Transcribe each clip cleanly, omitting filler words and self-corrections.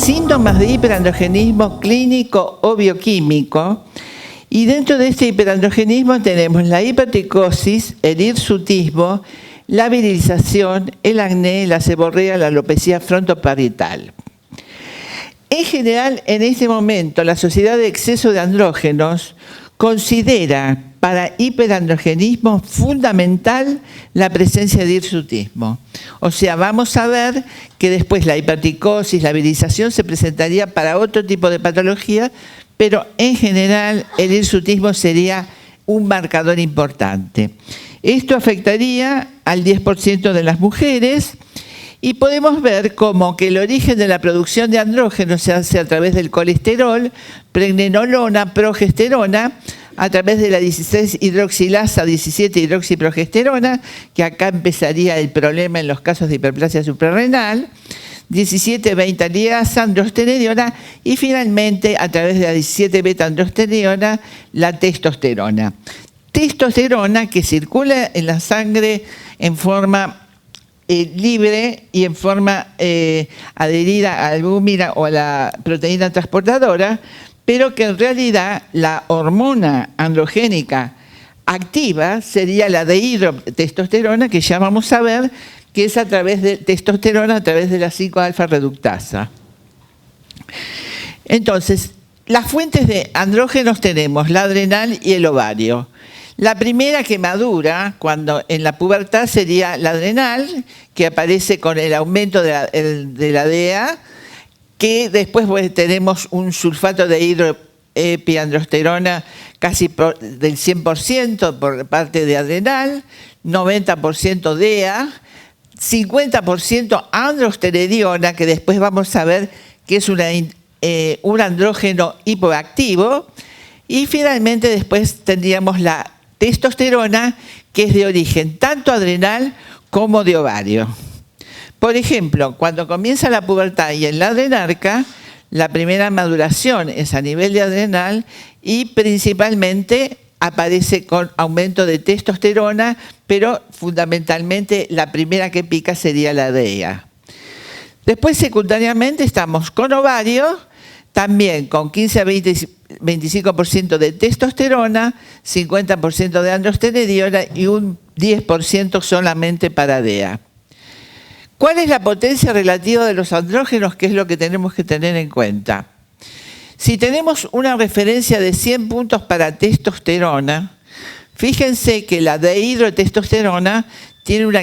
síntomas de hiperandrogenismo clínico o bioquímico. Y dentro de este hiperandrogenismo tenemos la hipertricosis, el hirsutismo, la virilización, el acné, la seborrea, la alopecia frontoparietal. En general, en este momento, la Sociedad de Exceso de Andrógenos considera para hiperandrogenismo fundamental la presencia de hirsutismo. O sea, vamos a ver que después la hipertricosis, la virilización se presentaría para otro tipo de patología, pero en general el hirsutismo sería un marcador importante. Esto afectaría al 10% de las mujeres y podemos ver como que el origen de la producción de andrógenos se hace a través del colesterol, pregnenolona, progesterona, a través de la 16-hidroxilasa, 17-hidroxiprogesterona, que acá empezaría el problema en los casos de hiperplasia suprarrenal, 17-beta-liasa, androstenediona y finalmente a través de la 17-beta-androstenediona la testosterona. Testosterona que circula en la sangre en forma libre y en forma adherida a la albúmina o a la proteína transportadora, pero que en realidad la hormona androgénica activa sería la dehidrotestosterona, que ya vamos a ver que es a través de testosterona, a través de la 5-alfa-reductasa. Entonces, las fuentes de andrógenos tenemos la adrenal y el ovario. La primera que madura cuando en la pubertad sería la adrenal, que aparece con el aumento de la DEA, que después tenemos un sulfato de hidroepiandrosterona casi del 100% por parte de adrenal, 90% DEA, 50% androstenediona, que después vamos a ver que es un andrógeno hipoactivo, y finalmente después tendríamos la testosterona, que es de origen tanto adrenal como de ovario. Por ejemplo, cuando comienza la pubertad y en la adrenarca, la primera maduración es a nivel de adrenal y principalmente aparece con aumento de testosterona, pero fundamentalmente la primera que pica sería la DEA. Después, secundariamente, estamos con ovario, también con 15 a 25% de testosterona, 50% de androstenediona y un 10% solamente para DEA. ¿Cuál es la potencia relativa de los andrógenos? ¿Qué es lo que tenemos que tener en cuenta? Si tenemos una referencia de 100 puntos para testosterona, fíjense que la dehidrotestosterona sería una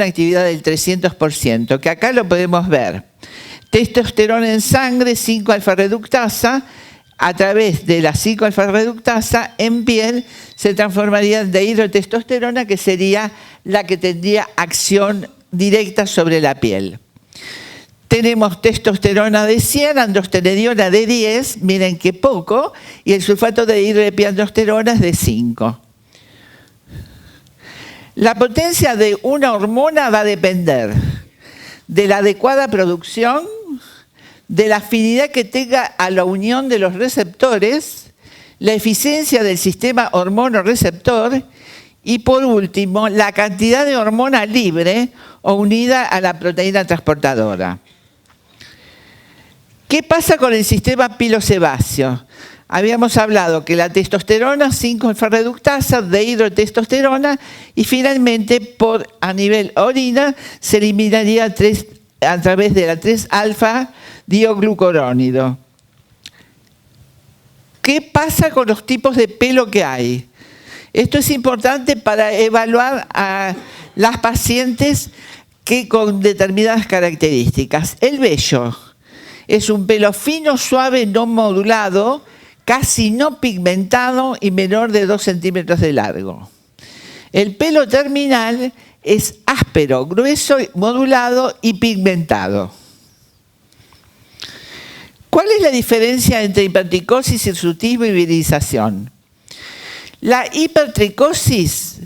actividad del 300%, que acá lo podemos ver. Testosterona en sangre, 5-alfa-reductasa, a través de la 5-alfa-reductasa en piel se transformaría en dehidrotestosterona, que sería la que tendría acción directa sobre la piel. Tenemos testosterona de 100, androstenediona de 10, miren qué poco, y el sulfato de hidroepiandrosterona es de 5. La potencia de una hormona va a depender de la adecuada producción, de la afinidad que tenga a la unión de los receptores, la eficiencia del sistema hormono-receptor y, por último, la cantidad de hormona libre o unida a la proteína transportadora. ¿Qué pasa con el sistema pilosebáceo? Habíamos hablado que la testosterona, 5-alfa-reductasa, dehidrotestosterona y finalmente a nivel orina se eliminaría a través de la 3-alfa-dioglucurónido. ¿Qué pasa con los tipos de pelo que hay? Esto es importante para evaluar a las pacientes con determinadas características. El vello es un pelo fino, suave, no modulado, casi no pigmentado y menor de 2 centímetros de largo. El pelo terminal es áspero, grueso, modulado y pigmentado. ¿Cuál es la diferencia entre hipertricosis, hirsutismo y virilización? La hipertricosis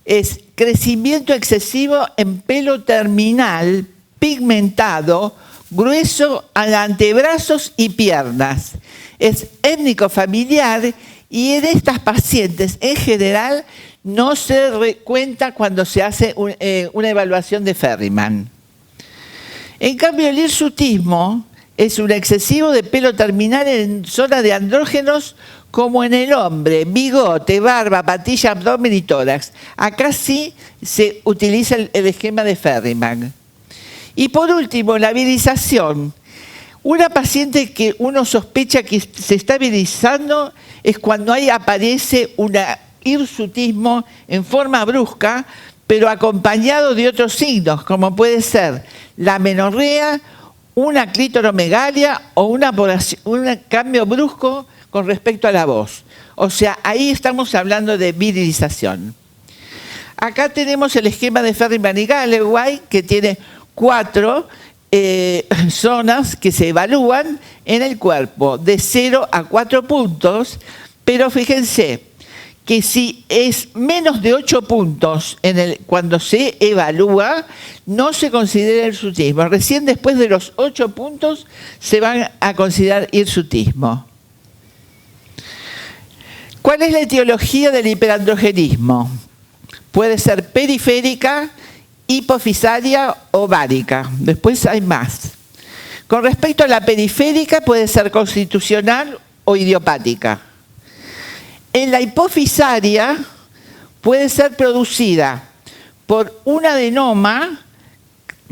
es crecimiento excesivo en pelo terminal, pigmentado, grueso a antebrazos y piernas. Es étnico familiar y en estas pacientes en general no se cuenta cuando se hace una evaluación de Ferriman. En cambio, el hirsutismo es un excesivo de pelo terminal en zona de andrógenos como en el hombre, bigote, barba, patilla, abdomen y tórax. Acá sí se utiliza el esquema de Ferriman. Y por último, la virización. Una paciente que uno sospecha que se está virilizando es cuando ahí aparece un hirsutismo en forma brusca, pero acompañado de otros signos, como puede ser la amenorrea, una clitoromegalia o un cambio brusco con respecto a la voz. O sea, ahí estamos hablando de virilización. Acá tenemos el esquema de Ferriman y Galloway, que tiene 4 zonas que se evalúan en el cuerpo, de 0 a 4 puntos, pero fíjense que si es menos de 8 puntos cuando se evalúa, no se considera hirsutismo. Recién después de los 8 puntos se van a considerar hirsutismo. ¿Cuál es la etiología del hiperandrogenismo? Puede ser periférica, hipofisaria o ovárica. Después hay más. Con respecto a la periférica, puede ser constitucional o idiopática. En la hipofisaria puede ser producida por un adenoma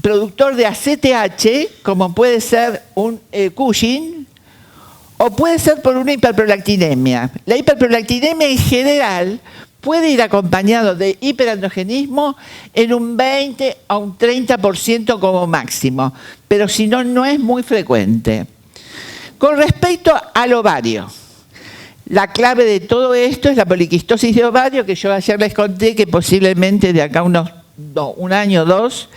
productor de ACTH, como puede ser un Cushing, o puede ser por una hiperprolactinemia. La hiperprolactinemia en general puede ir acompañado de hiperandrogenismo en un 20 a un 30% como máximo, pero si no, no es muy frecuente. Con respecto al ovario, la clave de todo esto es la poliquistosis de ovario, que yo ayer les conté que posiblemente de acá un año o 2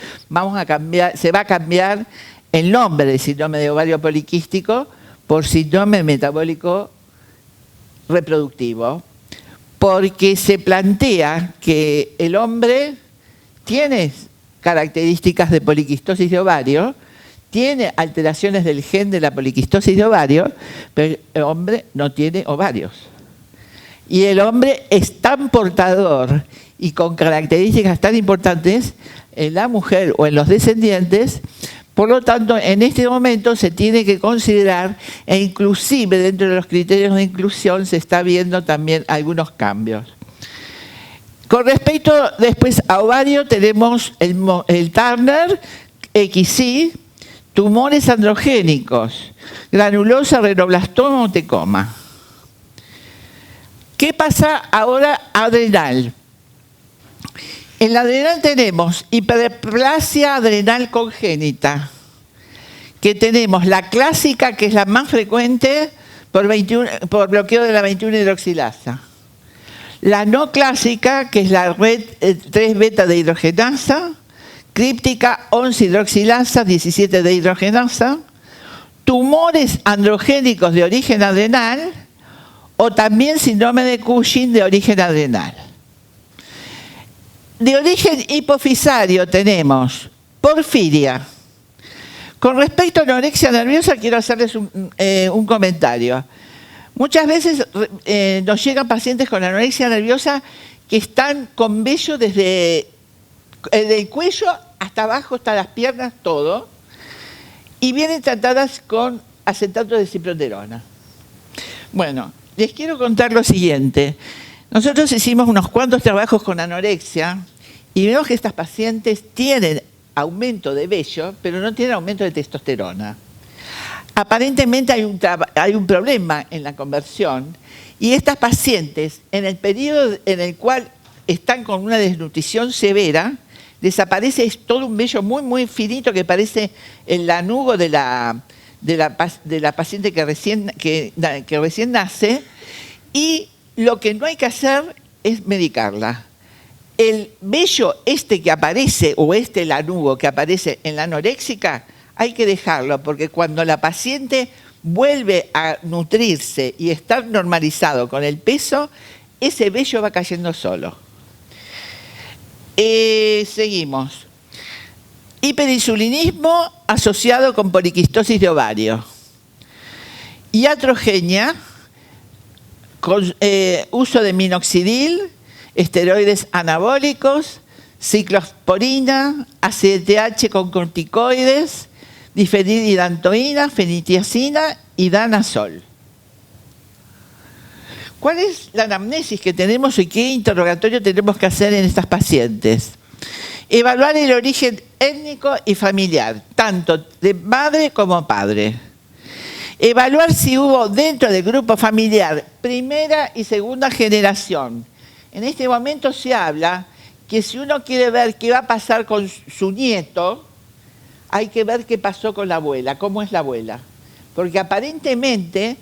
se va a cambiar el nombre del síndrome de ovario poliquístico por síndrome metabólico reproductivo, porque se plantea que el hombre tiene características de poliquistosis de ovario, tiene alteraciones del gen de la poliquistosis de ovario, pero el hombre no tiene ovarios. Y el hombre es tan portador y con características tan importantes en la mujer o en los descendientes. Por lo tanto, en este momento se tiene que considerar, e inclusive dentro de los criterios de inclusión se está viendo también algunos cambios. Con respecto después a ovario, tenemos el Turner XY, tumores androgénicos, granulosa, retinoblastoma o tecoma. ¿Qué pasa ahora adrenal? En la adrenal tenemos hiperplasia adrenal congénita, que tenemos la clásica, que es la más frecuente, por bloqueo de la 21 hidroxilasa. La no clásica, que es la red 3 beta de hidrogenasa, críptica 11 hidroxilasa, 17 de hidrogenasa, tumores androgénicos de origen adrenal o también síndrome de Cushing de origen adrenal. De origen hipofisario tenemos porfiria. Con respecto a la anorexia nerviosa, quiero hacerles un comentario. Muchas veces nos llegan pacientes con anorexia nerviosa que están con vello desde el cuello hasta abajo, hasta las piernas, todo, y vienen tratadas con acetato de ciproterona. Bueno, les quiero contar lo siguiente. Nosotros hicimos unos cuantos trabajos con anorexia y vemos que estas pacientes tienen aumento de vello, pero no tienen aumento de testosterona. Aparentemente hay un problema en la conversión y estas pacientes, en el periodo en el cual están con una desnutrición severa, desaparece todo un vello muy, muy finito que parece el lanugo de la paciente que recién nace, y lo que no hay que hacer es medicarla. El vello que aparece, o lanugo que aparece en la anoréxica, hay que dejarlo, porque cuando la paciente vuelve a nutrirse y estar normalizado con el peso, ese vello va cayendo solo. Seguimos. Hiperinsulinismo asociado con poliquistosis de ovario. Iatrogenia, con uso de minoxidil, esteroides anabólicos, ciclosporina, ACTH con corticoides, difenidantoína, fenitiazina y danazol. ¿Cuál es la anamnesis que tenemos y qué interrogatorio tenemos que hacer en estas pacientes? Evaluar el origen étnico y familiar, tanto de madre como padre. Evaluar si hubo dentro del grupo familiar primera y segunda generación. En este momento se habla que si uno quiere ver qué va a pasar con su nieto, hay que ver qué pasó con la abuela, cómo es la abuela. Porque aparentemente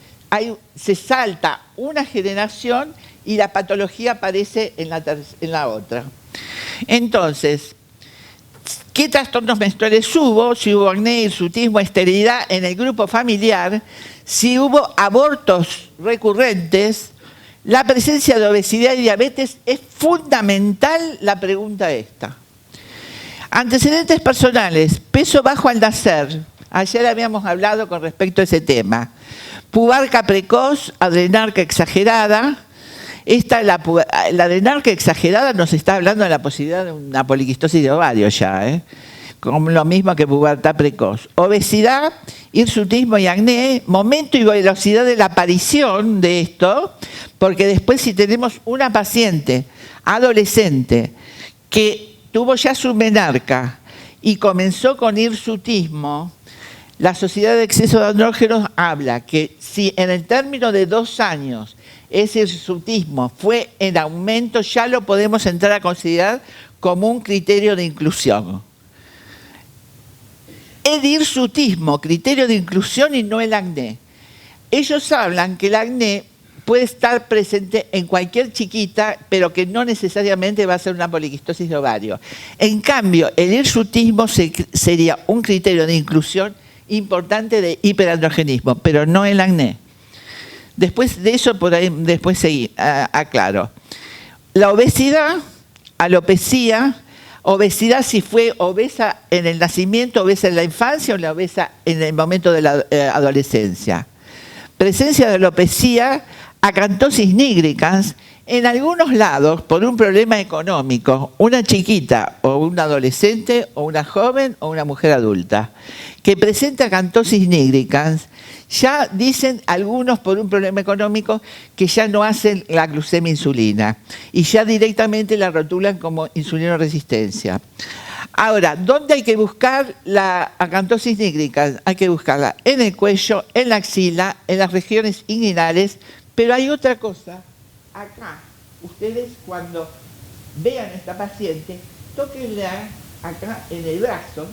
se salta una generación y la patología aparece en la otra. Entonces, ¿qué trastornos menstruales hubo? Si hubo acné, hirsutismo, esterilidad en el grupo familiar, si hubo abortos recurrentes, la presencia de obesidad y diabetes. Es fundamental la pregunta esta. Antecedentes personales, peso bajo al nacer. Ayer habíamos hablado con respecto a ese tema. Pubarca precoz, adrenarca exagerada. La adrenarca exagerada nos está hablando de la posibilidad de una poliquistosis de ovario ya, como lo mismo que pubertad precoz. Obesidad, hirsutismo y acné, momento y velocidad de la aparición de esto, porque después si tenemos una paciente adolescente que tuvo ya su menarca y comenzó con hirsutismo, la Sociedad de Exceso de Andrógenos habla que si en el término de 2 años ese hirsutismo fue en aumento, ya lo podemos entrar a considerar como un criterio de inclusión. El hirsutismo, criterio de inclusión y no el acné. Ellos hablan que el acné puede estar presente en cualquier chiquita, pero que no necesariamente va a ser una poliquistosis de ovario. En cambio, el hirsutismo sería un criterio de inclusión importante de hiperandrogenismo, pero no el acné. Después de eso, por ahí, después seguí, aclaro. La obesidad, alopecia, obesidad si fue obesa en el nacimiento, obesa en la infancia o la obesa en el momento de la adolescencia. Presencia de alopecia, acantosis nigricans, en algunos lados, por un problema económico, una chiquita o un adolescente o una joven o una mujer adulta que presenta acantosis nigricans, ya dicen algunos por un problema económico que ya no hacen la glucemia insulina y ya directamente la rotulan como insulinoresistencia. Ahora, ¿dónde hay que buscar la acantosis nigricans? Hay que buscarla en el cuello, en la axila, en las regiones inguinales, pero hay otra cosa. Acá, ustedes cuando vean a esta paciente, tóquenla acá en el brazo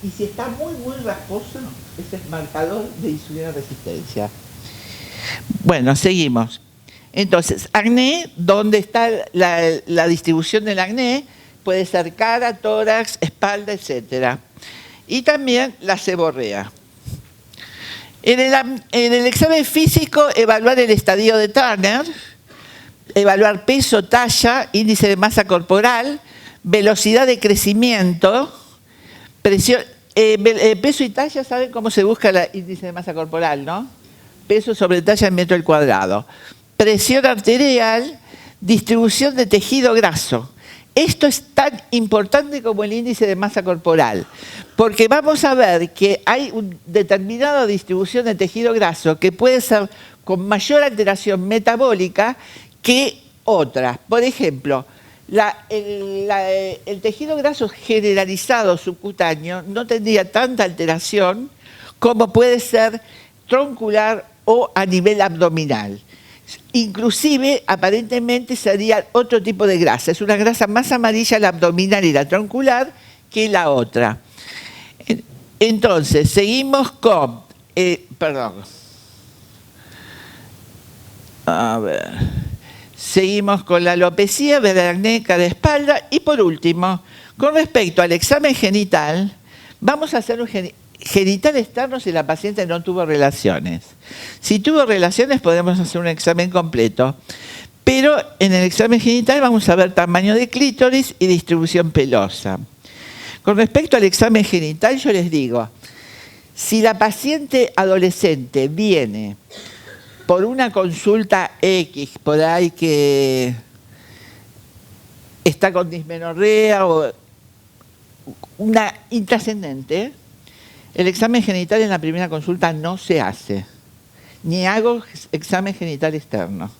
y si está muy, muy rasposo, ese es marcador de insulinoresistencia. Bueno, seguimos. Entonces, acné, ¿dónde está la distribución del acné? Puede ser cara, tórax, espalda, etc. Y también la seborrea. En el examen físico, evaluar el estadio de Turner, evaluar peso, talla, índice de masa corporal, velocidad de crecimiento, presión, peso y talla. ¿Saben cómo se busca el índice de masa corporal, no? Peso sobre talla en metro al cuadrado. Presión arterial, distribución de tejido graso. Esto es tan importante como el índice de masa corporal, porque vamos a ver que hay una determinada distribución de tejido graso que puede ser con mayor alteración metabólica que otras. Por ejemplo, el tejido graso generalizado subcutáneo no tendría tanta alteración como puede ser troncular o a nivel abdominal. Inclusive, aparentemente, sería otro tipo de grasa. Es una grasa más amarilla la abdominal y la troncular que la otra. Entonces, seguimos con... Seguimos con la alopecia, acné, cara, espalda. Y por último, con respecto al examen genital, vamos a hacer un genital externo si la paciente no tuvo relaciones. Si tuvo relaciones podemos hacer un examen completo, pero en el examen genital vamos a ver tamaño de clítoris y distribución pelosa. Con respecto al examen genital yo les digo, si la paciente adolescente viene por una consulta X, por ahí que está con dismenorrea o una intrascendente, El examen genital en la primera consulta no se hace, ni hago examen genital externo.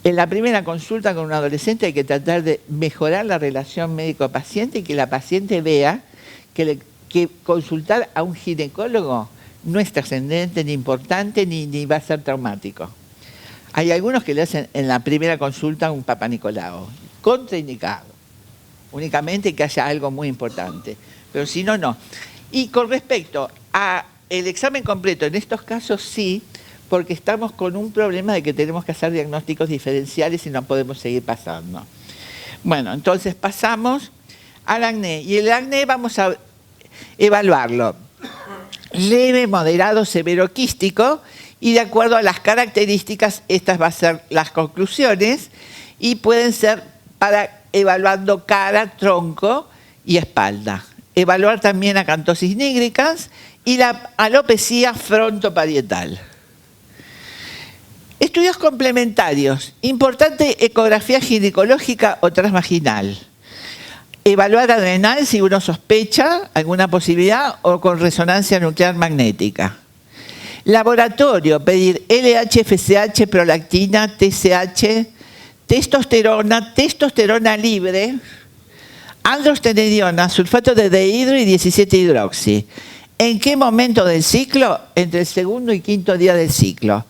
En la primera consulta con un adolescente hay que tratar de mejorar la relación médico-paciente y que la paciente vea que consultar a un ginecólogo no es trascendente, ni importante, ni va a ser traumático. Hay algunos que le hacen en la primera consulta un Papa Nicolau, contraindicado, únicamente que haya algo muy importante, pero si no, no. Y con respecto al examen completo, en estos casos sí, porque estamos con un problema de que tenemos que hacer diagnósticos diferenciales y no podemos seguir pasando. Bueno, entonces pasamos al acné. Y el acné vamos a evaluarlo. Leve, moderado, severo, quístico. Y de acuerdo a las características, estas van a ser las conclusiones. Y pueden ser para evaluando cara, tronco y espalda. Evaluar también acantosis nigricans y la alopecia frontoparietal. Estudios complementarios. Importante ecografía ginecológica o transvaginal. Evaluar adrenal si uno sospecha alguna posibilidad o con resonancia nuclear magnética. Laboratorio, pedir LH, FSH, prolactina, TSH, testosterona libre, androstenediona, sulfato de dehidro y 17-hidroxi. ¿En qué momento del ciclo? Entre el segundo y quinto día del ciclo.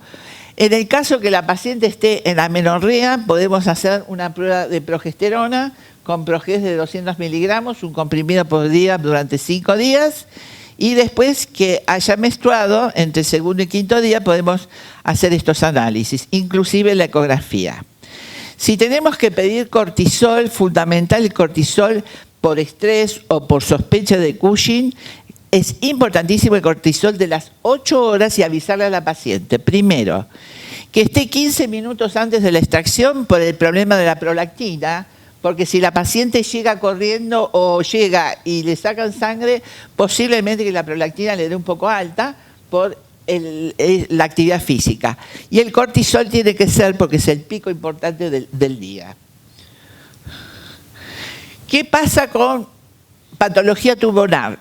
En el caso que la paciente esté en amenorrea, podemos hacer una prueba de progesterona con Progest de 200 miligramos, un comprimido por día durante 5 días, y después que haya menstruado, entre el segundo y quinto día, podemos hacer estos análisis, inclusive la ecografía. Si tenemos que pedir cortisol, fundamental el cortisol por estrés o por sospecha de Cushing, es importantísimo el cortisol de las 8 horas y avisarle a la paciente. Primero, que esté 15 minutos antes de la extracción por el problema de la prolactina, porque si la paciente llega corriendo o llega y le sacan sangre, posiblemente que la prolactina le dé un poco alta por la actividad física. Y el cortisol tiene que ser porque es el pico importante del día. ¿Qué pasa con patología tumoral?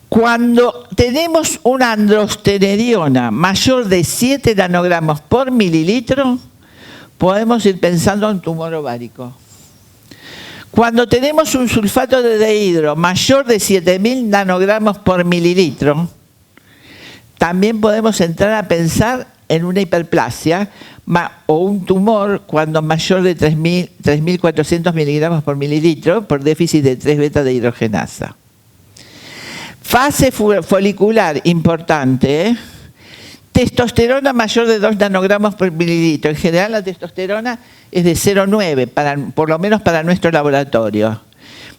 Cuando tenemos una androstenediona mayor de 7 nanogramos por mililitro, podemos ir pensando en tumor ovárico. Cuando tenemos un sulfato de dehidro mayor de 7.000 nanogramos por mililitro, también podemos entrar a pensar en una hiperplasia o un tumor cuando mayor de 3.400 miligramos por mililitro por déficit de 3-beta de hidrogenasa. Fase folicular importante, testosterona mayor de 2 nanogramos por mililitro. En general la testosterona es de 0,9, por lo menos para nuestro laboratorio.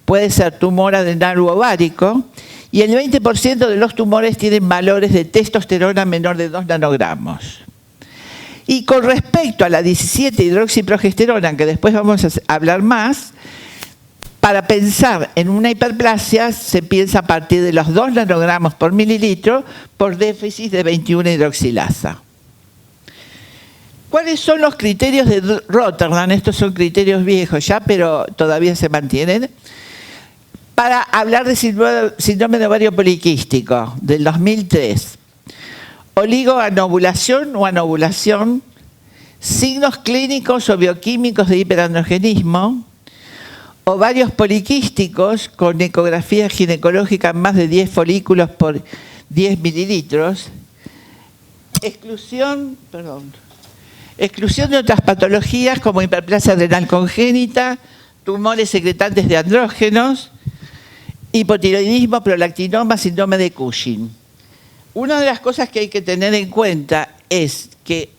Puede ser tumor adrenal u ovárico y el 20% de los tumores tienen valores de testosterona menor de 2 nanogramos. Y con respecto a la 17-hidroxiprogesterona, que después vamos a hablar más, para pensar en una hiperplasia se piensa a partir de los 2 nanogramos por mililitro por déficit de 21-hidroxilasa. ¿Cuáles son los criterios de Rotterdam? Estos son criterios viejos ya, pero todavía se mantienen. Para hablar de síndrome de ovario poliquístico, del 2003. Oligoanovulación o anovulación, signos clínicos o bioquímicos de hiperandrogenismo, ovarios poliquísticos con ecografía ginecológica más de 10 folículos por 10 mililitros, exclusión de otras patologías como hiperplasia adrenal congénita, tumores secretantes de andrógenos, hipotiroidismo, prolactinoma, síndrome de Cushing. Una de las cosas que hay que tener en cuenta es que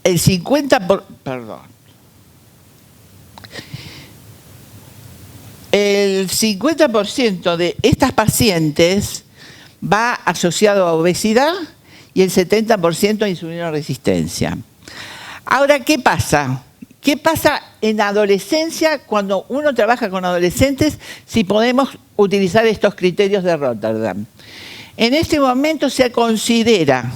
el 50% de estas pacientes va asociado a obesidad y el 70% a insulinoresistencia. Ahora, ¿qué pasa? ¿Qué pasa en adolescencia cuando uno trabaja con adolescentes si podemos utilizar estos criterios de Rotterdam? En este momento se considera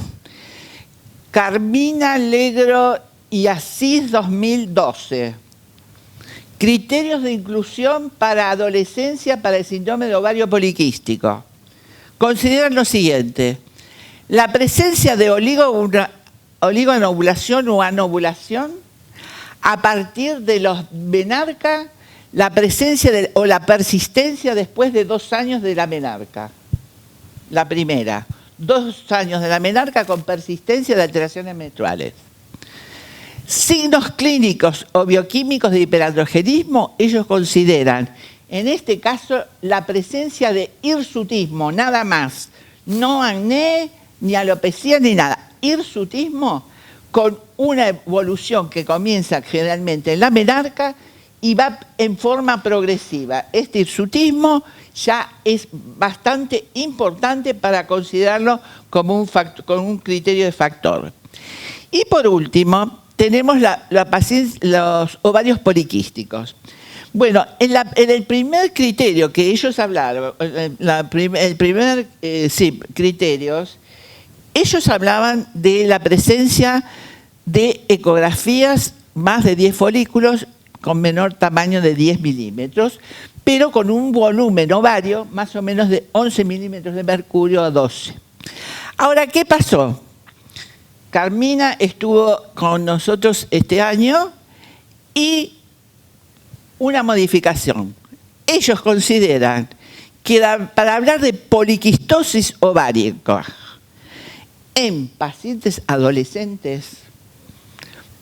Carmina, Legro y Asís 2012, Criterios de inclusión para adolescencia para el síndrome de ovario poliquístico. Consideran lo siguiente: la presencia de oligoanovulación o anovulación a partir de los menarca, la presencia o la persistencia después de 2 años de la menarca. La primera, 2 años de la menarca con persistencia de alteraciones menstruales. Signos clínicos o bioquímicos de hiperandrogenismo, ellos consideran, en este caso, la presencia de hirsutismo, nada más. No acné, ni alopecia, ni nada. Hirsutismo con una evolución que comienza generalmente en la menarca y va en forma progresiva. Este hirsutismo ya es bastante importante para considerarlo como un criterio de factor. Y por último, tenemos los ovarios poliquísticos. Bueno, en el primer criterio que ellos hablaron, criterios, ellos hablaban de la presencia de ecografías más de 10 folículos con menor tamaño de 10 milímetros, pero con un volumen ovario más o menos de 11 milímetros de mercurio a 12. Ahora, ¿qué pasó? Carmina estuvo con nosotros este año y una modificación. Ellos consideran que para hablar de poliquistosis ovárica en pacientes adolescentes,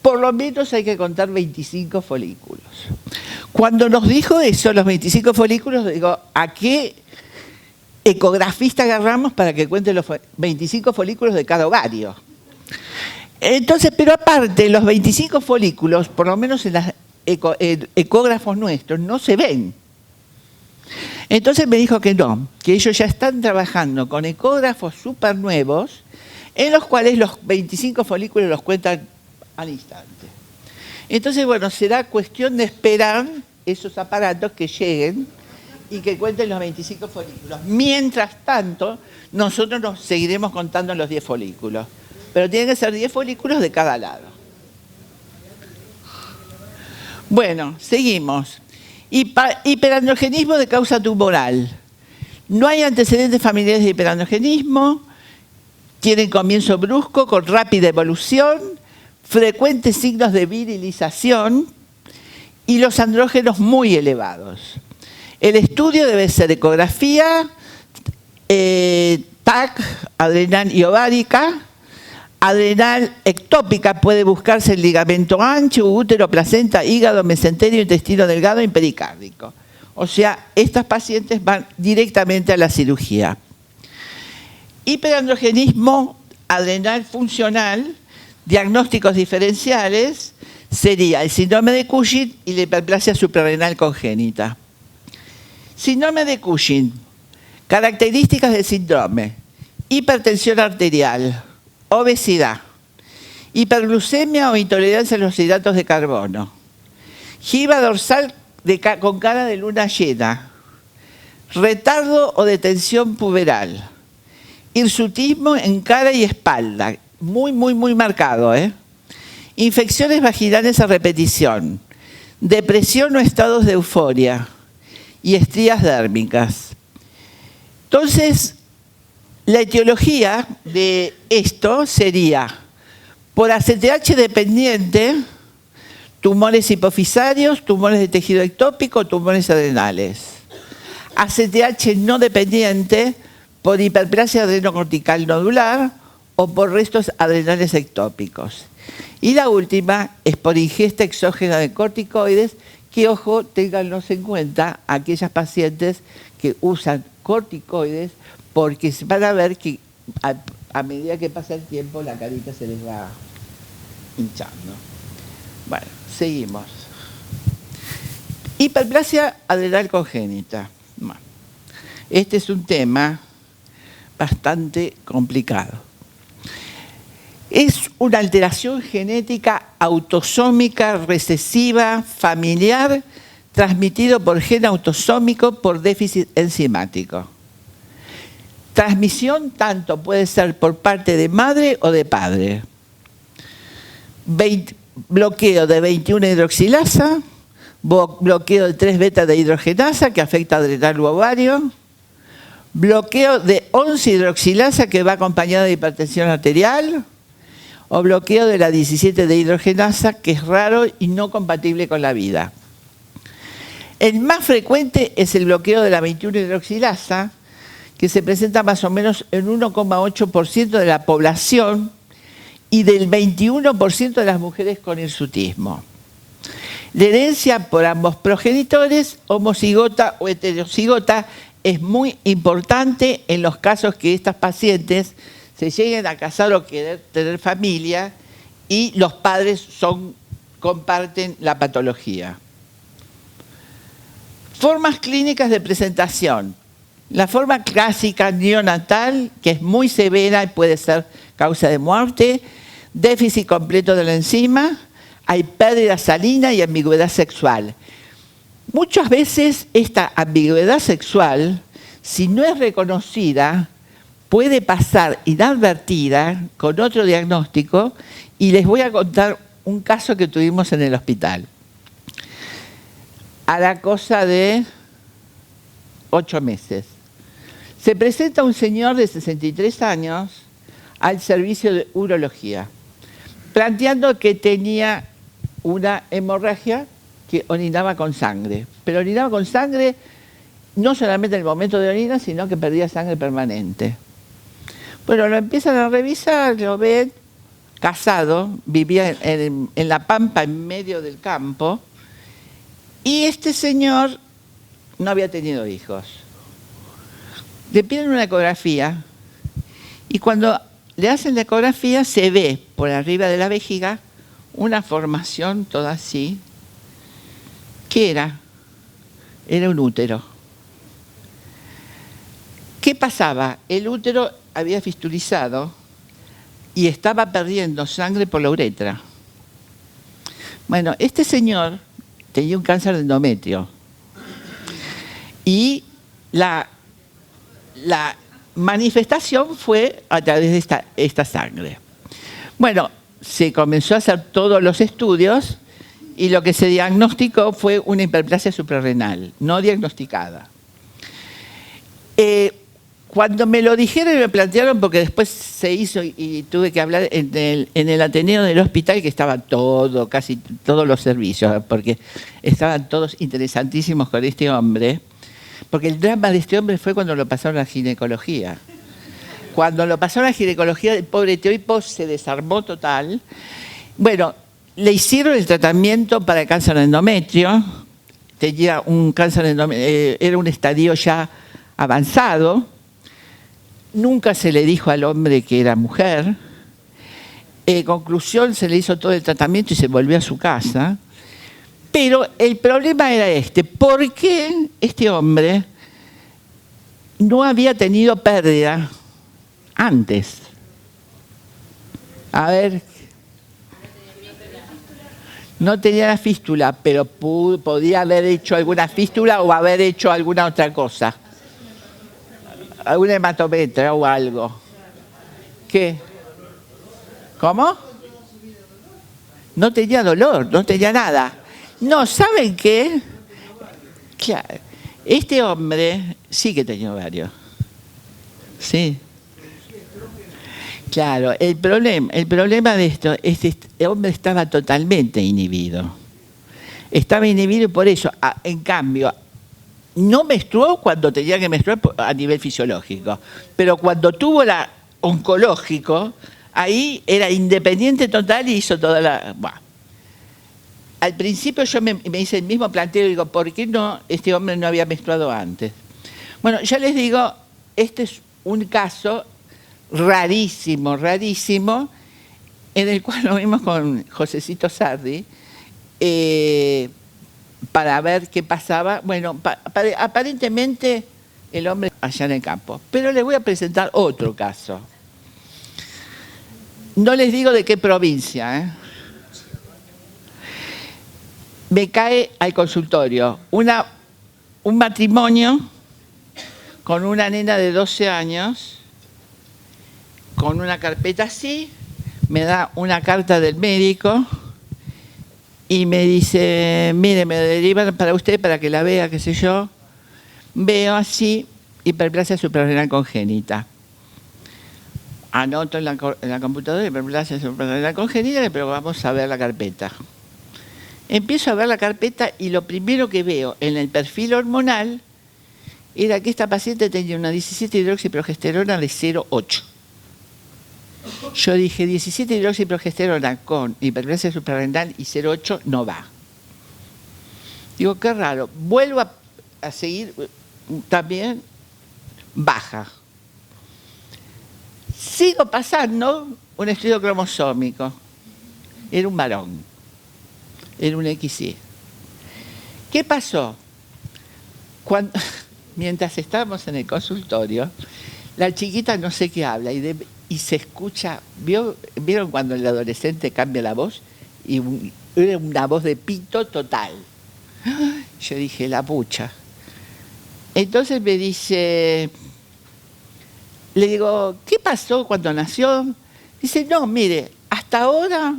por lo menos hay que contar 25 folículos. Cuando nos dijo eso, los 25 folículos, digo, ¿a qué ecografista agarramos para que cuente los 25 folículos de cada ovario? Entonces, pero aparte, los 25 folículos, por lo menos en los ecógrafos nuestros, no se ven. Entonces me dijo que no, que ellos ya están trabajando con ecógrafos súper nuevos, en los cuales los 25 folículos los cuentan al instante. Entonces, bueno, será cuestión de esperar esos aparatos que lleguen y que cuenten los 25 folículos. Mientras tanto, nosotros nos seguiremos contando los 10 folículos. Pero tienen que ser 10 folículos de cada lado. Bueno, seguimos. Hiperandrogenismo de causa tumoral. No hay antecedentes familiares de hiperandrogenismo. Tienen comienzo brusco con rápida evolución, frecuentes signos de virilización y los andrógenos muy elevados. El estudio debe ser ecografía, TAC, adrenal y ovárica. Adrenal ectópica puede buscarse el ligamento ancho, útero, placenta, hígado, mesenterio, intestino delgado y pericárdico. O sea, estas pacientes van directamente a la cirugía. Hiperandrogenismo adrenal funcional, diagnósticos diferenciales, sería el síndrome de Cushing y la hiperplasia suprarrenal congénita. Síndrome de Cushing, características del síndrome: hipertensión arterial, obesidad, hiperglucemia o intolerancia a los hidratos de carbono, giba dorsal con cara de luna llena, retardo o detención puberal, hirsutismo en cara y espalda, muy marcado, infecciones vaginales a repetición, depresión o estados de euforia y estrías dérmicas. Entonces, la etiología de esto sería por ACTH dependiente, tumores hipofisarios, tumores de tejido ectópico, tumores adrenales. ACTH no dependiente por hiperplasia adrenocortical nodular o por restos adrenales ectópicos. Y la última es por ingesta exógena de corticoides, que, ojo, ténganlos en cuenta aquellas pacientes que usan corticoides, porque van a ver que a medida que pasa el tiempo la carita se les va hinchando. Bueno, seguimos. Hiperplasia adrenal congénita. Bueno, este es un tema bastante complicado. Es una alteración genética autosómica recesiva familiar transmitido por gen autosómico por déficit enzimático. Transmisión tanto puede ser por parte de madre o de padre. Bloqueo de 21 hidroxilasa, bloqueo de 3-beta de hidrogenasa que afecta adrenal u ovario, bloqueo de 11-hidroxilasa que va acompañada de hipertensión arterial, o bloqueo de la 17 de hidrogenasa que es raro y no compatible con la vida. El más frecuente es el bloqueo de la 21-hidroxilasa, que se presenta más o menos en 1,8% de la población y del 21% de las mujeres con hirsutismo. La herencia por ambos progenitores, homocigota o heterocigota, es muy importante en los casos que estas pacientes se lleguen a casar o querer tener familia y los padres comparten la patología. Formas clínicas de presentación. La forma clásica neonatal, que es muy severa y puede ser causa de muerte, déficit completo de la enzima, hay pérdida salina y ambigüedad sexual. Muchas veces esta ambigüedad sexual, si no es reconocida, puede pasar inadvertida con otro diagnóstico, y les voy a contar un caso que tuvimos en el hospital. A la cosa de 8 meses. Se presenta un señor de 63 años al servicio de urología, planteando que tenía una hemorragia que orinaba con sangre. Pero orinaba con sangre no solamente en el momento de orina, sino que perdía sangre permanente. Bueno, lo empiezan a revisar, lo ven, casado, vivía en La Pampa, en medio del campo, y este señor no había tenido hijos. Le piden una ecografía y cuando le hacen la ecografía se ve por arriba de la vejiga una formación toda así. ¿Qué era? Era un útero. ¿Qué pasaba? El útero había fistulizado y estaba perdiendo sangre por la uretra. Bueno, este señor tenía un cáncer de endometrio y la manifestación fue a través de esta sangre. Bueno, se comenzó a hacer todos los estudios y lo que se diagnosticó fue una hiperplasia suprarrenal, no diagnosticada. Cuando me lo dijeron y me plantearon, porque después se hizo y tuve que hablar en el Ateneo del hospital, que estaban casi todos los servicios, porque estaban todos interesantísimos con este hombre, porque el drama de este hombre fue cuando lo pasaron a ginecología. Cuando lo pasaron a ginecología, el pobre Teoipo se desarmó total. Bueno, le hicieron el tratamiento para el cáncer de endometrio, tenía un cáncer de endometrio, era un estadio ya avanzado. Nunca se le dijo al hombre que era mujer. Conclusión, se le hizo todo el tratamiento y se volvió a su casa. Pero el problema era ¿por qué este hombre no había tenido pérdida antes? A ver, no tenía la fístula, pero podía haber hecho alguna fístula o haber hecho alguna otra cosa. Alguna hematometra o algo. ¿Qué? ¿Cómo? No tenía dolor, no tenía nada. No, ¿saben qué? Claro, este hombre sí que tenía ovario. Sí. Claro, el problema de esto es que este hombre estaba totalmente inhibido. Estaba inhibido y por eso, en cambio, no menstruó cuando tenía que menstruar a nivel fisiológico, pero cuando tuvo la oncológico, ahí era independiente total y hizo toda la... Bueno. Al principio yo me hice el mismo planteo y digo, ¿por qué no este hombre no había menstruado antes? Bueno, ya les digo, este es un caso rarísimo, rarísimo, en el cual lo vimos con Josecito Sardi, para ver qué pasaba. Bueno, aparentemente el hombre allá en el campo. Pero les voy a presentar otro caso. No les digo de qué provincia, ¿eh? Me cae al consultorio un matrimonio con una nena de 12 años, con una carpeta así, me da una carta del médico y me dice, mire, me derivan para usted para que la vea, qué sé yo. Veo así, hiperplasia suprarrenal congénita. Anoto en la computadora, hiperplasia suprarrenal congénita, pero vamos a ver la carpeta. Empiezo a ver la carpeta y lo primero que veo en el perfil hormonal era que esta paciente tenía una 17-hidroxiprogesterona de 0,8. Yo dije, 17-hidroxiprogesterona con hiperplasia suprarrenal y 0,8 no va. Digo, qué raro. Vuelvo a seguir también baja. Sigo pasando un estudio cromosómico. Era un varón. Era un XY. ¿Qué pasó? Mientras estábamos en el consultorio, la chiquita no sé qué habla y se escucha. ¿Vieron cuando el adolescente cambia la voz? Y era una voz de pito total. Yo dije, la pucha. Entonces me dice, le digo, ¿qué pasó cuando nació? Dice, no, mire, hasta ahora,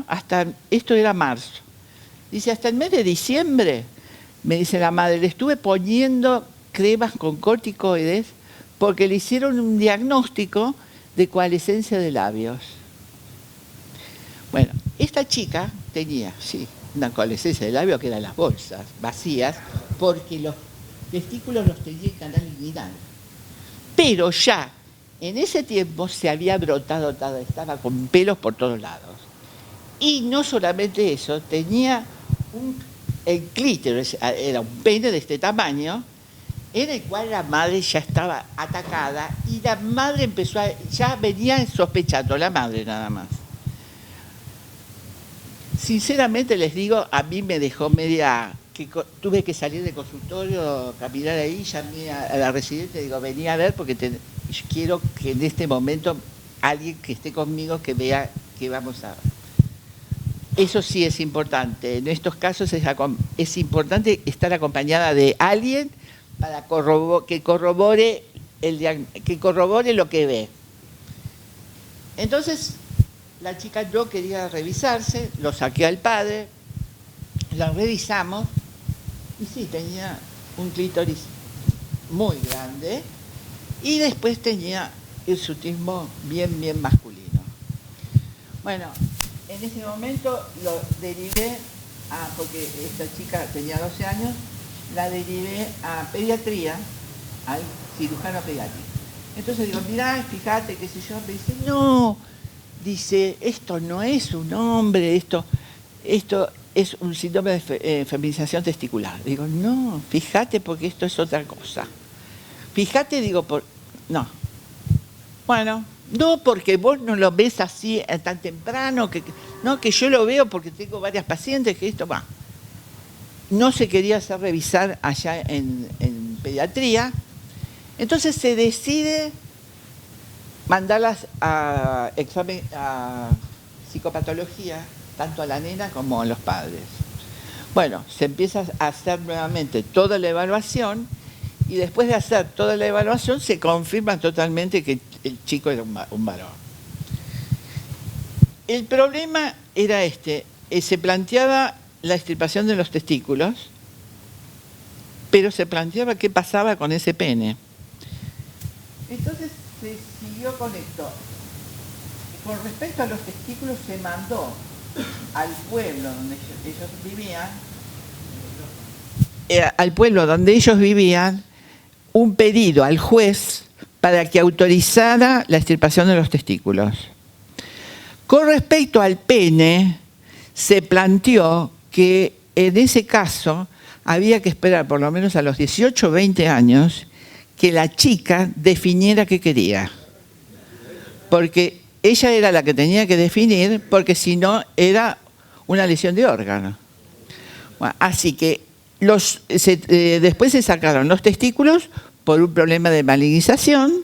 esto era marzo. Dice, hasta el mes de diciembre, me dice la madre, le estuve poniendo cremas con corticoides porque le hicieron un diagnóstico de coalescencia de labios. Bueno, esta chica tenía, sí, una coalescencia de labios que eran las bolsas vacías porque los testículos los tenía en canal inguinal. Pero ya en ese tiempo se había brotado todo, estaba con pelos por todos lados. Y no solamente eso, tenía el clítoris, era un pene de este tamaño, en el cual la madre ya estaba atacada y la madre ya venía sospechando, la madre nada más. Sinceramente les digo, a mí me dejó media, que tuve que salir del consultorio, caminar ahí, llamé a la residente y digo, vení a ver porque quiero que en este momento alguien que esté conmigo que vea que vamos a... Eso sí es importante, en estos casos es importante estar acompañada de alguien para que corrobore lo que ve. Entonces, la chica no quería revisarse, lo saqué al padre, lo revisamos y sí, tenía un clítoris muy grande y después tenía el hirsutismo bien masculino. Bueno, en ese momento lo derivé porque esta chica tenía 12 años, la derivé a pediatría, al cirujano pediátrico. Entonces digo, mirá, fíjate, qué sé yo, me dice, no, dice, esto no es un hombre, esto es un síndrome de feminización testicular. Digo, no, fíjate porque esto es otra cosa. Fíjate, digo, no. Bueno, no porque vos no lo ves así tan temprano, que yo lo veo porque tengo varias pacientes que esto va. No se quería hacer revisar allá en pediatría, entonces se decide mandarlas a examen, a psicopatología, tanto a la nena como a los padres. Bueno, se empieza a hacer nuevamente toda la evaluación y después de hacer toda la evaluación se confirma totalmente que el chico era un varón. El problema era se planteaba la extirpación de los testículos, pero se planteaba qué pasaba con ese pene. Entonces se siguió con esto. Con respecto a los testículos se mandó al pueblo donde ellos vivían, un pedido al juez para que autorizara la extirpación de los testículos. Con respecto al pene, se planteó que en ese caso había que esperar por lo menos a los 18 o 20 años que la chica definiera qué quería. Porque ella era la que tenía que definir, porque si no era una lesión de órgano. Bueno, así que después se sacaron los testículos por un problema de malignización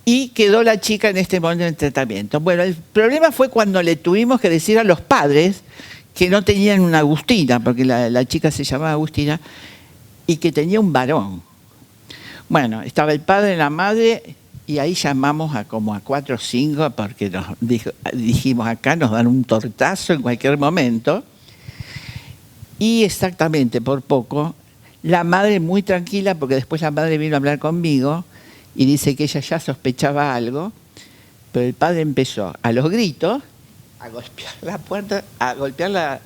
y quedó la chica en este momento en tratamiento. Bueno, el problema fue cuando le tuvimos que decir a los padres que no tenían una Agustina, porque la chica se llamaba Agustina, y que tenía un varón. Bueno, estaba el padre, la madre, y ahí llamamos a 4 o 5, porque dijimos acá nos dan un tortazo en cualquier momento. Y exactamente, por poco, la madre muy tranquila, porque después la madre vino a hablar conmigo y dice que ella ya sospechaba algo, pero el padre empezó a los gritos a golpear la puerta, a golpear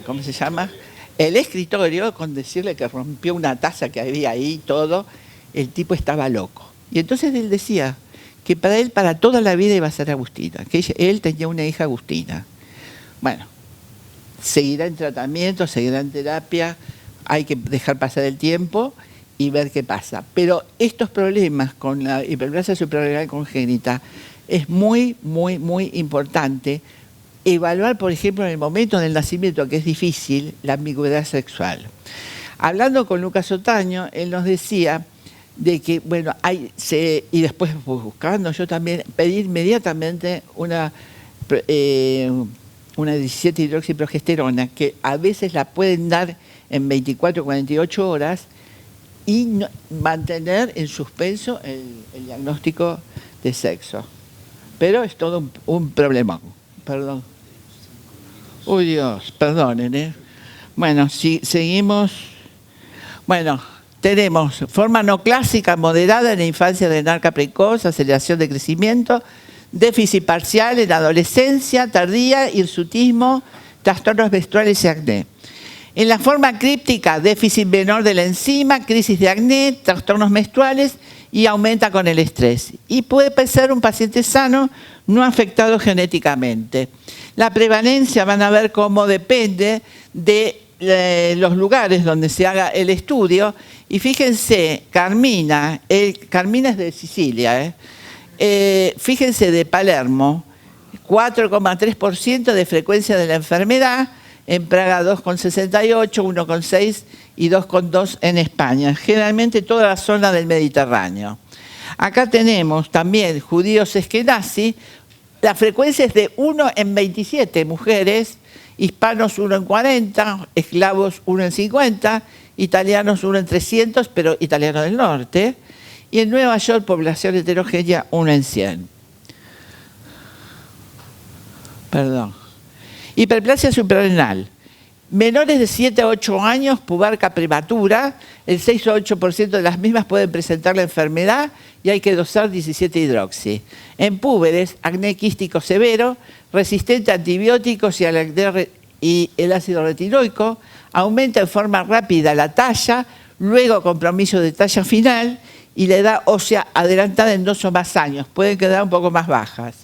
¿cómo se llama? El escritorio, con decirle que rompió una taza que había ahí, todo. El tipo estaba loco. Y entonces él decía que para él, para toda la vida iba a ser Agustina, que él tenía una hija Agustina. Bueno, seguirá en tratamiento, seguirá en terapia, hay que dejar pasar el tiempo y ver qué pasa. Pero estos problemas con la hiperplasia suprarrenal congénita es muy, muy, muy importante evaluar, por ejemplo, en el momento del nacimiento, que es difícil, la ambigüedad sexual. Hablando con Lucas Otaño, él nos decía de que, bueno, y después buscando yo también, pedir inmediatamente una 17-hidroxiprogesterona, que a veces la pueden dar en 24 o 48 horas, y mantener en suspenso el diagnóstico de sexo. Pero es todo un problemón. Perdón. Uy, Dios, perdonen, ¿eh? Bueno, si seguimos. Bueno, tenemos forma no clásica moderada en la infancia, adrenarca precoz, aceleración de crecimiento, déficit parcial en adolescencia tardía, hirsutismo, trastornos menstruales y acné. En la forma críptica, déficit menor de la enzima, crisis de acné, trastornos menstruales y aumenta con el estrés. Y puede ser un paciente sano, no afectado genéticamente. La prevalencia van a ver cómo depende de los lugares donde se haga el estudio. Y fíjense, Carmina es de Sicilia, fíjense, de Palermo, 4,3% de frecuencia de la enfermedad, en Praga 2,68, 1,6 y 2,2 en España. Generalmente toda la zona del Mediterráneo. Acá tenemos también judíos eskenazi, la frecuencia es de 1 en 27 mujeres, hispanos 1 en 40, eslavos 1 en 50, italianos 1 en 300, pero italianos del norte, y en Nueva York, población heterogénea, 1 en 100. Perdón. Hiperplasia suprarrenal. Menores de 7 a 8 años, pubarca prematura, el 6 o 8% de las mismas pueden presentar la enfermedad y hay que dosar 17-hidroxi. En púberes, acné quístico severo, resistente a antibióticos y el ácido retinoico, aumenta en forma rápida la talla, luego compromiso de talla final y la edad ósea adelantada en 2 o más años, pueden quedar un poco más bajas.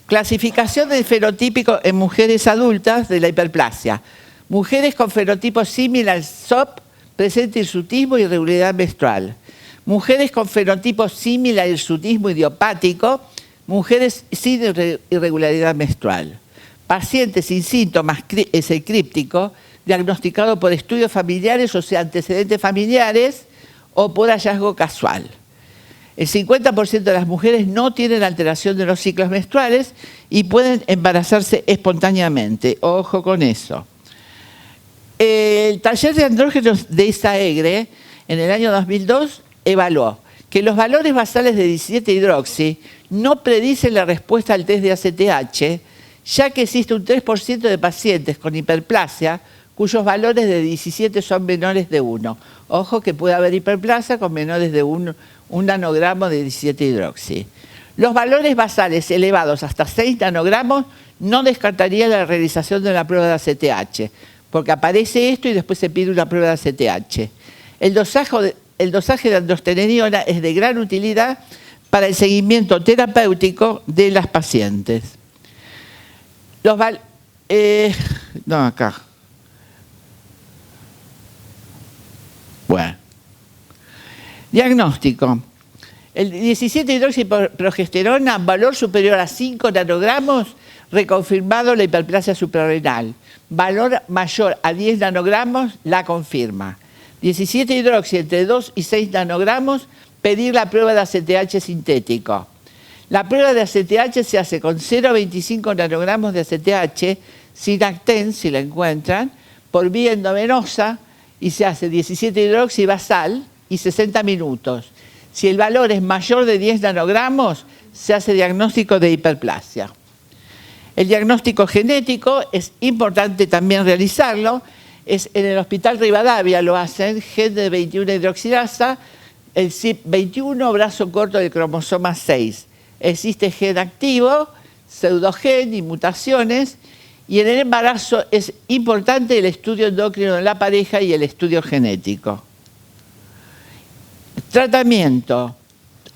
Clasificación del fenotípico en mujeres adultas de la hiperplasia. Mujeres con fenotipo similar al SOP, presente hirsutismo y irregularidad menstrual. Mujeres con fenotipo similar al hirsutismo idiopático, mujeres sin irregularidad menstrual. Pacientes sin síntomas, es el críptico, diagnosticado por estudios familiares, o sea, antecedentes familiares, o por hallazgo casual. El 50% de las mujeres no tienen alteración de los ciclos menstruales y pueden embarazarse espontáneamente. Ojo con eso. El taller de andrógenos de ISAEGRE en el año 2002 evaluó que los valores basales de 17-hidroxi no predicen la respuesta al test de ACTH, ya que existe un 3% de pacientes con hiperplasia cuyos valores de 17 son menores de 1. Ojo que puede haber hiperplasia con menores de 1 nanogramo de 17-hidroxi. Los valores basales elevados hasta 6 nanogramos no descartaría la realización de una prueba de ACTH, porque aparece esto y después se pide una prueba de ACTH. El dosaje de androstenediona es de gran utilidad para el seguimiento terapéutico de las pacientes. Acá. Bueno. Diagnóstico. El 17-hidroxiprogesterona, valor superior a 5 nanogramos, reconfirmado la hiperplasia suprarrenal. Valor mayor a 10 nanogramos, la confirma. 17-hidroxi entre 2 y 6 nanogramos, pedir la prueba de ACTH sintético. La prueba de ACTH se hace con 0,25 nanogramos de ACTH, sin Acten, si la encuentran, por vía endovenosa, y se hace 17-hidroxi basal y 60 minutos. Si el valor es mayor de 10 nanogramos, se hace diagnóstico de hiperplasia. El diagnóstico genético es importante también realizarlo. En el Hospital Rivadavia lo hacen, gen de 21 hidroxilasa, el CYP21, brazo corto del cromosoma 6. Existe gen activo, pseudogen y mutaciones, y en el embarazo es importante el estudio endocrino de la pareja y el estudio genético. Tratamiento.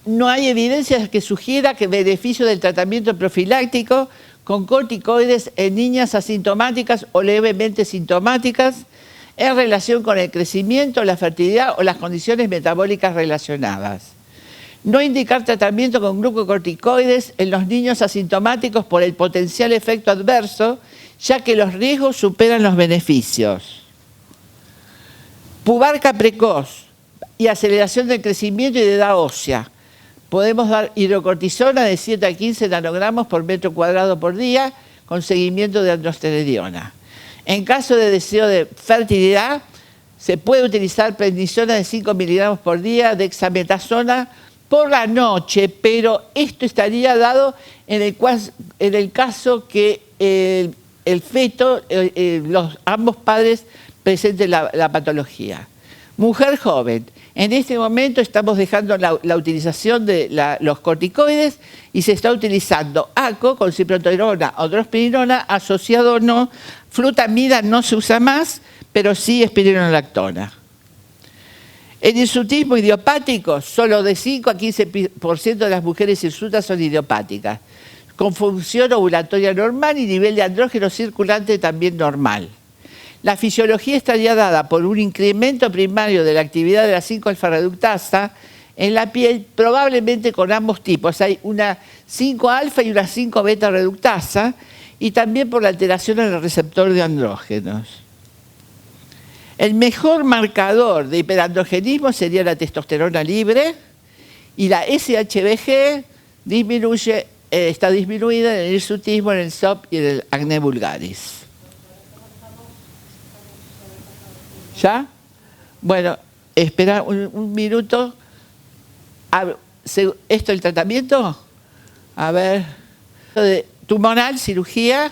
No hay evidencia que sugiera que beneficio del tratamiento profiláctico con corticoides en niñas asintomáticas o levemente sintomáticas en relación con el crecimiento, la fertilidad o las condiciones metabólicas relacionadas. No indicar tratamiento con glucocorticoides en los niños asintomáticos por el potencial efecto adverso, ya que los riesgos superan los beneficios. Pubarca precoz y aceleración del crecimiento y de edad ósea. Podemos dar hidrocortisona de 7 a 15 nanogramos por metro cuadrado por día con seguimiento de androstenediona. En caso de deseo de fertilidad, se puede utilizar prednisona de 5 miligramos por día, dexametasona por la noche, pero esto estaría dado en el caso que el feto, ambos padres presenten la patología. Mujer joven. En este momento estamos dejando la utilización de los corticoides y se está utilizando ACO con ciproterona o drospirinona, asociado o no. Flutamida no se usa más, pero sí espironolactona. El hirsutismo idiopático, solo de 5 a 15% de las mujeres hirsutas son idiopáticas, con función ovulatoria normal y nivel de andrógeno circulante también normal. La fisiología estaría dada por un incremento primario de la actividad de la 5-alfa-reductasa en la piel, probablemente con ambos tipos. Hay una 5-alfa y una 5-beta-reductasa, y también por la alteración en el receptor de andrógenos. El mejor marcador de hiperandrogenismo sería la testosterona libre, y la SHBG está disminuida en el hirsutismo, en el SOP y en el acné vulgaris. ¿Ya? Bueno, espera un minuto. ¿Esto es el tratamiento? A ver. Tumoral, cirugía,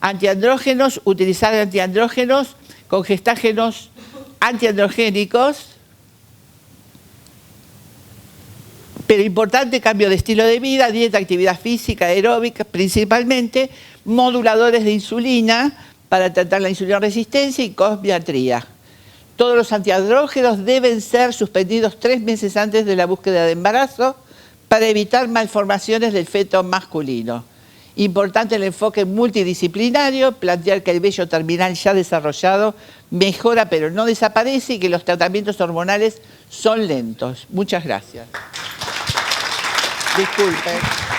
antiandrógenos, utilizar antiandrógenos con gestágenos antiandrogénicos, pero importante cambio de estilo de vida, dieta, actividad física, aeróbica principalmente, moduladores de insulina para tratar la insulina resistencia y cosmiatría. Todos los antiandrógenos deben ser suspendidos 3 meses antes de la búsqueda de embarazo para evitar malformaciones del feto masculino. Importante el enfoque multidisciplinario, plantear que el vello terminal ya desarrollado mejora pero no desaparece y que los tratamientos hormonales son lentos. Muchas gracias. Disculpen.